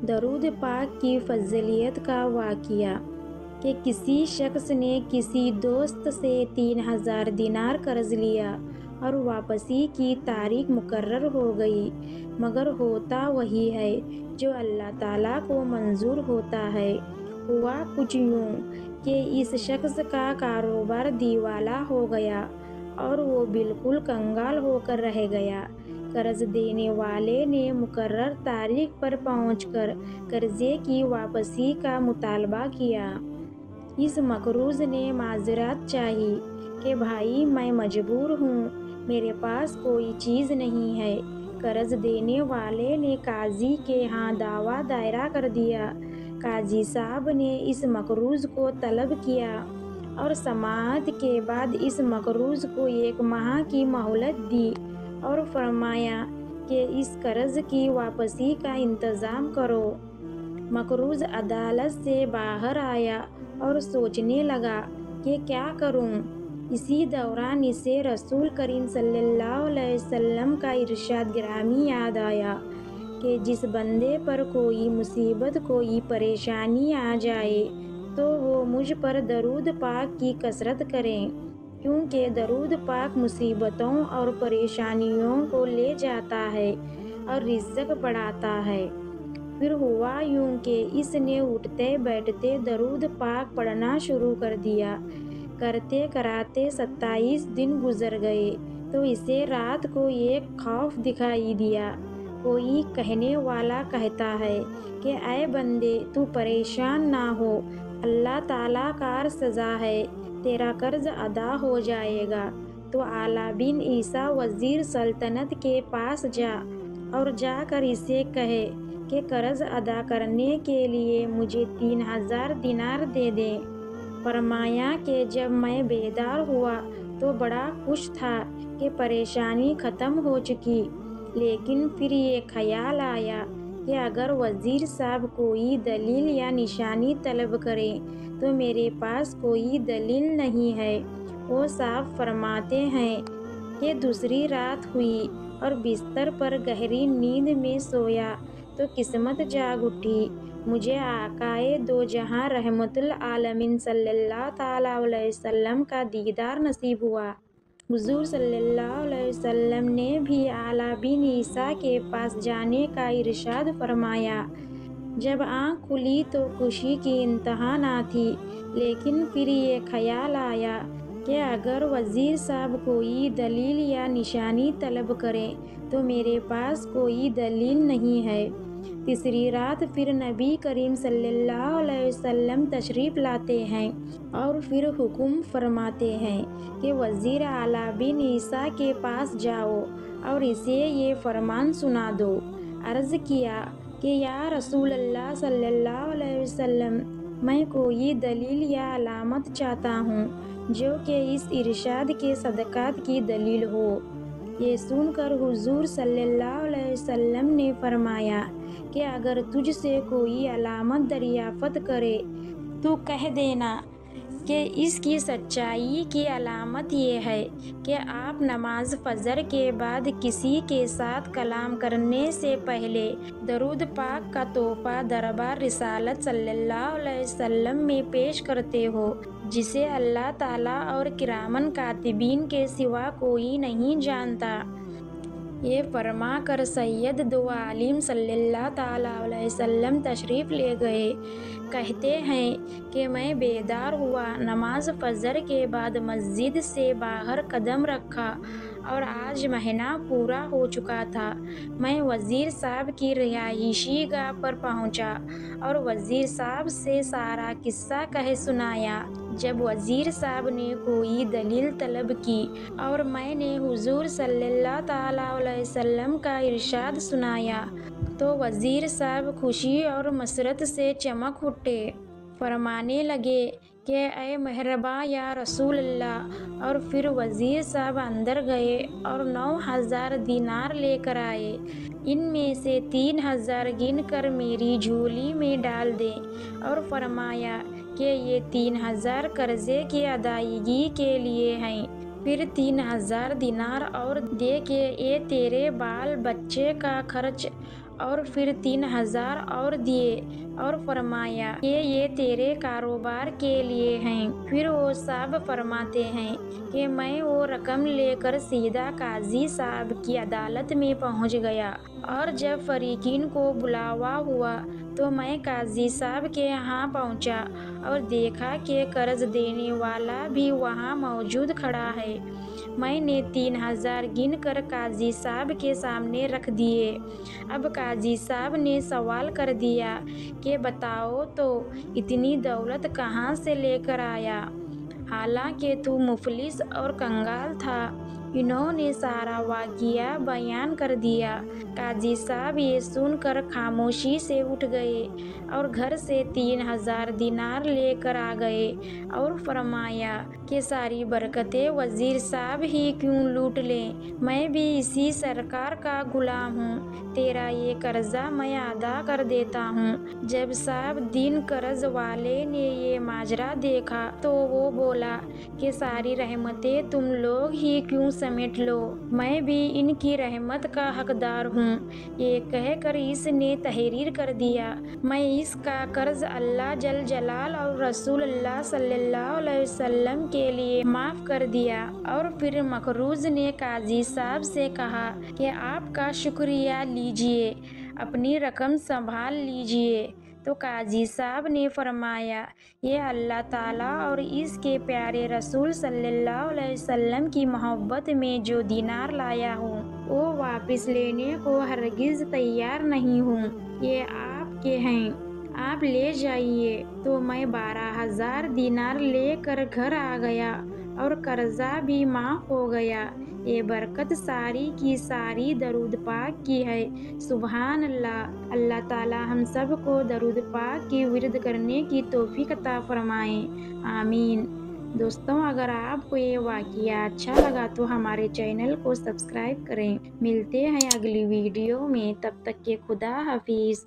درود پاک کی فضیلت کا واقعہ کہ کسی شخص نے کسی دوست سے 3000 دینار قرض لیا اور واپسی کی تاریخ مقرر ہو گئی، مگر ہوتا وہی ہے جو اللہ تعالیٰ کو منظور ہوتا ہے۔ ہوا کچھ یوں کہ اس شخص کا کاروبار دیوالا ہو گیا اور وہ بالکل کنگال ہو کر رہ گیا۔ قرض دینے والے نے مقرر تاریخ پر پہنچ کر قرضے کی واپسی کا مطالبہ کیا۔ اس مقروض نے معذرت چاہی کہ بھائی میں مجبور ہوں، میرے پاس کوئی چیز نہیں ہے۔ قرض دینے والے نے قاضی کے ہاں دعویٰ دائر کر دیا۔ قاضی صاحب نے اس مقروض کو طلب کیا اور سماعت کے بعد اس مقروض کو 1 ماہ کی مہلت دی اور فرمایا کہ اس قرض کی واپسی کا انتظام کرو۔ مقروض عدالت سے باہر آیا اور سوچنے لگا کہ کیا کروں۔ اسی دوران اسے رسول کریم صلی اللہ علیہ وسلم کا ارشاد گرامی یاد آیا کہ جس بندے پر کوئی مصیبت، کوئی پریشانی آ جائے تو وہ مجھ پر درود پاک کی کثرت کریں، کیونکہ درود پاک مصیبتوں اور پریشانیوں کو لے جاتا ہے اور رزق بڑھاتا ہے۔ پھر ہوا یوں کہ اس نے اٹھتے بیٹھتے درود پاک پڑھنا شروع کر دیا۔ کرتے کراتے 27 دن گزر گئے تو اسے رات کو ایک خوف دکھائی دیا۔ کوئی کہنے والا کہتا ہے کہ اے بندے، تو پریشان نہ ہو، اللہ تعالیٰ کا سزا ہے، تیرا قرض ادا ہو جائے گا۔ تو اعلیٰ بن عیسیٰ وزیر سلطنت کے پاس جا اور جا کر اسے کہے کہ قرض ادا کرنے کے لیے مجھے 3000 دینار دے دے۔ فرمایا کہ جب میں بیدار ہوا تو بڑا خوش تھا کہ پریشانی ختم ہو چکی، لیکن پھر یہ خیال آیا کہ اگر وزیر صاحب کوئی دلیل یا نشانی طلب کریں تو میرے پاس کوئی دلیل نہیں ہے۔ وہ صاحب فرماتے ہیں کہ دوسری رات ہوئی اور بستر پر گہری نیند میں سویا تو قسمت جاگ اٹھی، مجھے آقائے دو جہاں رحمت العالمین صلی اللہ تعالیٰ علیہ وسلم کا دیدار نصیب ہوا۔ حضور صلی اللہ علیہ وسلم نے بھی اعلیٰ بن عیسیٰ کے پاس جانے کا ارشاد فرمایا۔ جب آنکھ کھلی تو خوشی کی انتہا نہ تھی، لیکن پھر یہ خیال آیا کہ اگر وزیر صاحب کوئی دلیل یا نشانی طلب کریں تو میرے پاس کوئی دلیل نہیں ہے۔ تیسری رات پھر نبی کریم صلی اللہ علیہ وسلم تشریف لاتے ہیں اور پھر حکم فرماتے ہیں کہ وزیر اعلیٰ بن عیسیٰ کے پاس جاؤ اور اسے یہ فرمان سنا دو۔ عرض کیا کہ یا رسول اللہ صلی اللہ علیہ وسلم، میں کوئی دلیل یا علامت چاہتا ہوں جو کہ اس ارشاد کے صدقات کی دلیل ہو۔ یہ سن کر حضور صلی اللہ علیہ وسلم نے فرمایا کہ اگر تجھ سے کوئی علامت دریافت کرے تو کہہ دینا کہ اس کی سچائی کی علامت یہ ہے کہ آپ نماز فجر کے بعد کسی کے ساتھ کلام کرنے سے پہلے درود پاک کا تحفہ دربار رسالت صلی اللہ علیہ وسلم میں پیش کرتے ہو، جسے اللہ تعالیٰ اور کرامن کاتبین کے سوا کوئی نہیں جانتا۔ یہ فرما کر سید دو عالم صلی اللہ تعالیٰ علیہ وسلم تشریف لے گئے۔ کہتے ہیں کہ میں بیدار ہوا، نماز فجر کے بعد مسجد سے باہر قدم رکھا اور آج مہینہ پورا ہو چکا تھا۔ میں وزیر صاحب کی رہائشی گاہ پر پہنچا اور وزیر صاحب سے سارا قصہ کہہ سنایا۔ جب وزیر صاحب نے کوئی دلیل طلب کی اور میں نے حضور صلی اللہ تعالیٰ علیہ وسلم کا ارشاد سنایا تو وزیر صاحب خوشی اور مسرت سے چمک اٹھے۔ فرمانے لگے کہ اے مہرباں یا رسول اللہ، اور پھر وزیر صاحب اندر گئے اور 9000 دینار لے کر آئے۔ ان میں سے 3000 گن کر میری جھولی میں ڈال دیں، اور فرمایا کہ یہ 3000 قرضے کی ادائیگی کے لیے ہیں۔ پھر 3000 دینار اور دے کہ یہ تیرے بال بچے کا خرچ اور پھر 3000 اور دیے اور فرمایا کہ یہ تیرے کاروبار کے لیے ہیں۔ پھر وہ صاحب فرماتے ہیں کہ میں وہ رقم لے کر سیدھا قاضی صاحب کی عدالت میں پہنچ گیا، اور جب فریقین کو بلاوا ہوا تو میں قاضی صاحب کے یہاں پہنچا اور دیکھا کہ قرض دینے والا بھی وہاں موجود کھڑا ہے۔ میں نے 3000 گن کر قاضی صاحب کے سامنے رکھ دیے۔ اب قاضی صاحب نے سوال کر دیا کہ بتاؤ تو اتنی دولت کہاں سے لے کر آیا، حالانکہ تو مفلس اور کنگال تھا؟ انہوں نے سارا واقعہ بیان کر دیا۔ قاضی صاحب یہ سن کر خاموشی سے اٹھ گئے اور گھر سے 3000 دینار لے کر آ گئے اور فرمایا کہ ساری برکتیں وزیر صاحب ہی کیوں لوٹ لیں، میں بھی اسی سرکار کا غلام ہوں، تیرا یہ قرضہ میں ادا کر دیتا ہوں۔ جب صاحب دین قرض والے نے یہ ماجرا دیکھا تو وہ بولا کہ ساری رحمتیں تم لوگ ہی کیوں سمیٹ لو، میں بھی ان کی رحمت کا حقدار ہوں۔ یہ کہہ کر اس نے تحریر کر دیا، میں اس کا قرض اللہ جل جلال اور رسول اللہ صلی اللہ علیہ وسلم کے لیے معاف کر دیا۔ اور پھر مقروض نے قاضی صاحب سے کہا کہ آپ کا شکریہ لیجئے، اپنی رقم سنبھال لیجئے۔ تو قاضی صاحب نے فرمایا، یہ اللہ تعالیٰ اور اس کے پیارے رسول صلی اللہ علیہ وسلم کی محبت میں جو دینار لایا ہوں وہ واپس لینے کو ہرگز تیار نہیں ہوں، یہ آپ کے ہیں، آپ لے جائیے۔ تو میں 12000 دینار لے کر گھر آ گیا اور قرضہ بھی معاف ہو گیا۔ یہ برکت ساری کی ساری درود پاک کی ہے۔ سبحان اللہ۔ اللہ تعالیٰ ہم سب کو درود پاک کی ورد کرنے کی توفیق عطا فرمائے، آمین۔ دوستوں، اگر آپ کو یہ واقعہ اچھا لگا تو ہمارے چینل کو سبسکرائب کریں۔ ملتے ہیں اگلی ویڈیو میں، تب تک کے خدا حافظ۔